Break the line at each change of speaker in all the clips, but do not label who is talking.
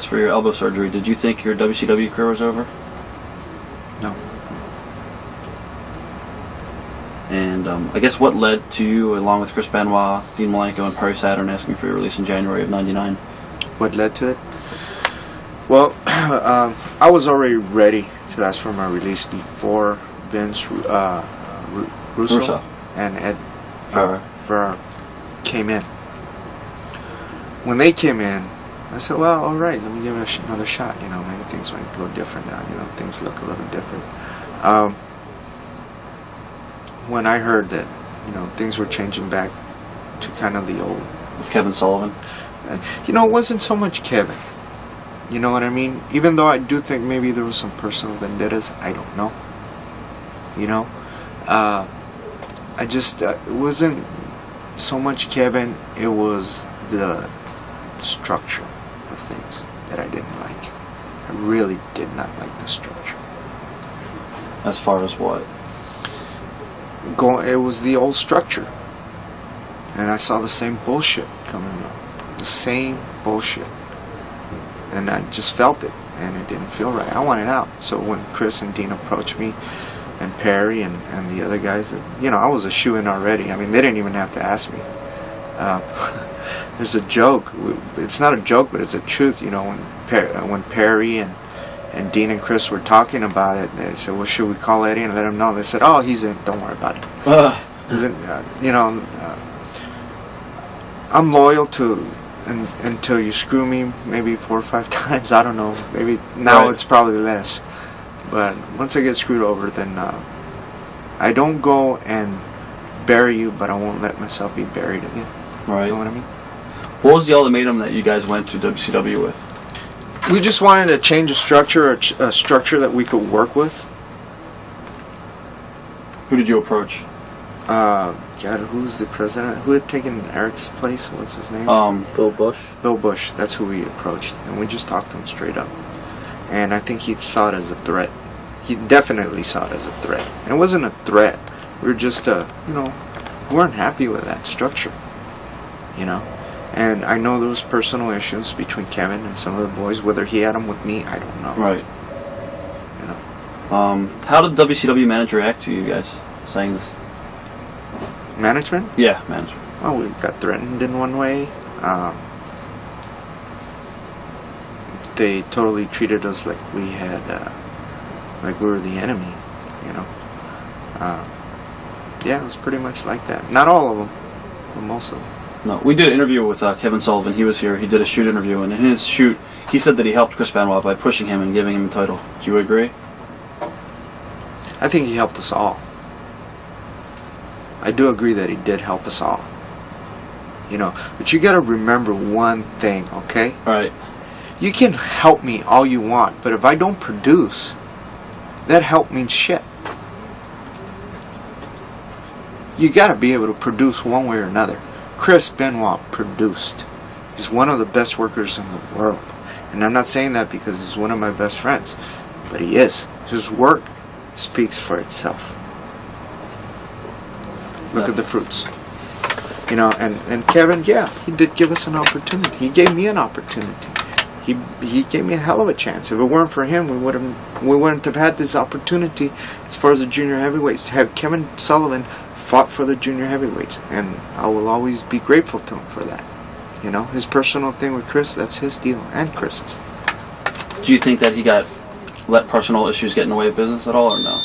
For your elbow surgery, did you think your WCW career was over?
No.
And I guess what led to you, along with Chris Benoit, Dean Malenko, and Perry Saturn, asking for your release in January of '99?
What led to it? Well, I was already ready to ask for my release before Vince Russo and Ed Ferrara came in. When they came in, I said, well, all right, let me give it another shot. You know, maybe things might go different now. You know, things look a little different. When I heard that, you know, things were changing back to kind of the old.
With Kevin Sullivan?
You know, it wasn't so much Kevin. You know what I mean? Even though I do think maybe there was some personal vendettas, I don't know. You know? I just, it wasn't so much Kevin, it was the structure of things that I didn't like. I really did not like the structure.
As far as what?
It was the old structure. And I saw the same bullshit coming up. The same bullshit. And I just felt it. And it didn't feel right. I wanted out. So when Chris and Dean approached me, and Perry and the other guys, you know, I was a shoo-in already. I mean, they didn't even have to ask me. There's a joke. It's not a joke, but it's a truth. You know, when Perry and Dean and Chris were talking about it, they said, well, should we call Eddie and let him know? They said, oh, he's in. Don't worry about it. You know, I'm loyal to until you screw me maybe 4 or 5 times. I don't know. Maybe now It's probably less. But once I get screwed over, then I don't go and bury you, but I won't let myself be buried again.
Right.
You know what I mean?
What was the ultimatum that you guys went to WCW with?
We just wanted to change a structure, a structure that we could work with.
Who did you approach?
God, who's the president? Who had taken Eric's place? What's his name?
Bill Bush.
Bill Bush. That's who we approached, and we just talked to him straight up. And I think he saw it as a threat. He definitely saw it as a threat. And it wasn't a threat. We were just, you know, we weren't happy with that structure. You know? And I know there was personal issues between Kevin and some of the boys. Whether he had them with me, I don't know.
Right.
You know?
How did WCW manager react to you guys saying this?
Management?
Yeah, management.
Well, we got threatened in one way. They totally treated us like we had, like we were the enemy, you know. Yeah, it was pretty much like that. Not all of them, but most of them.
No, we did an interview with Kevin Sullivan. He was here. He did a shoot interview, and in his shoot, he said that he helped Chris Benoit by pushing him and giving him the title. Do you agree?
I think he helped us all. I do agree that he did help us all. You know, but you got to remember one thing, okay?
Right.
You can help me all you want, but if I don't produce, that help means shit. You got to be able to produce one way or another. Chris Benoit produced. He's one of the best workers in the world. And I'm not saying that because he's one of my best friends, but he is. His work speaks for itself. Look at the fruits. You know, and Kevin, yeah, he did give us an opportunity. He gave me an opportunity. He gave me a hell of a chance. If it weren't for him, we wouldn't have had this opportunity as far as the junior heavyweights to have Kevin Sullivan fought for the junior heavyweights, and I will always be grateful to him for that. You know, his personal thing with Chris, that's his deal, and Chris's.
Do you think that he let personal issues get in the way of business at all, or no?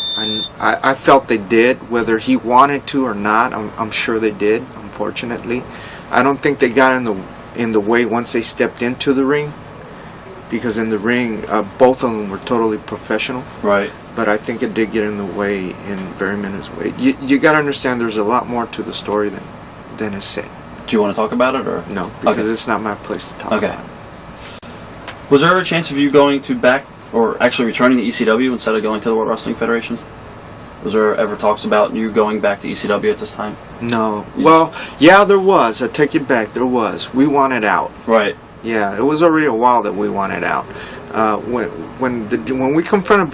I felt they did, whether he wanted to or not. I'm sure they did. Unfortunately, I don't think they got in the way once they stepped into the ring, because in the ring, both of them were totally professional. Right. But I think it did get in the way in very minutes way. You got to understand, there's a lot more to the story than is said.
Do you want to talk about it, or
no? Because it's not my place to talk about it.
Was there ever a chance of you going to back, or actually returning to ECW instead of going to the World Wrestling Federation? Was there ever talks about you going back to ECW at this time?
No. Well, yeah, there was. I take it back. There was. We wanted out. Right. Yeah, it was already a while that we wanted out. When we confronted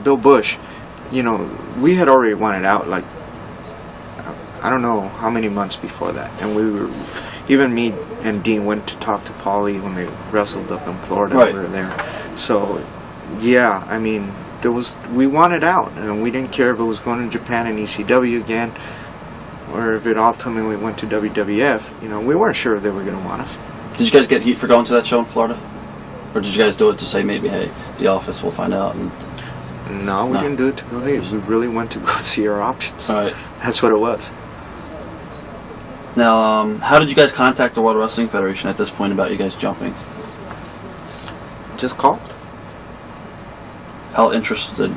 Bill Bush, you know, we had already wanted out. Like, I don't know how many months before that, and we were, even me and Dean went to talk to Paulie when they wrestled up in Florida.
Right.
We were there. So, yeah, I mean, we wanted out, and we didn't care if it was going to Japan and ECW again, or if it ultimately went to WWF. You know, we weren't sure if they were going to want us.
Did you guys get heat for going to that show in Florida? Or did you guys do it to say maybe, hey, the office, we'll find out? And
No, we didn't do it to go, hey, we really went to go see our options.
all right.
That's what it was.
Now, how did you guys contact the World Wrestling Federation at this point about you guys jumping?
Just called.
How interested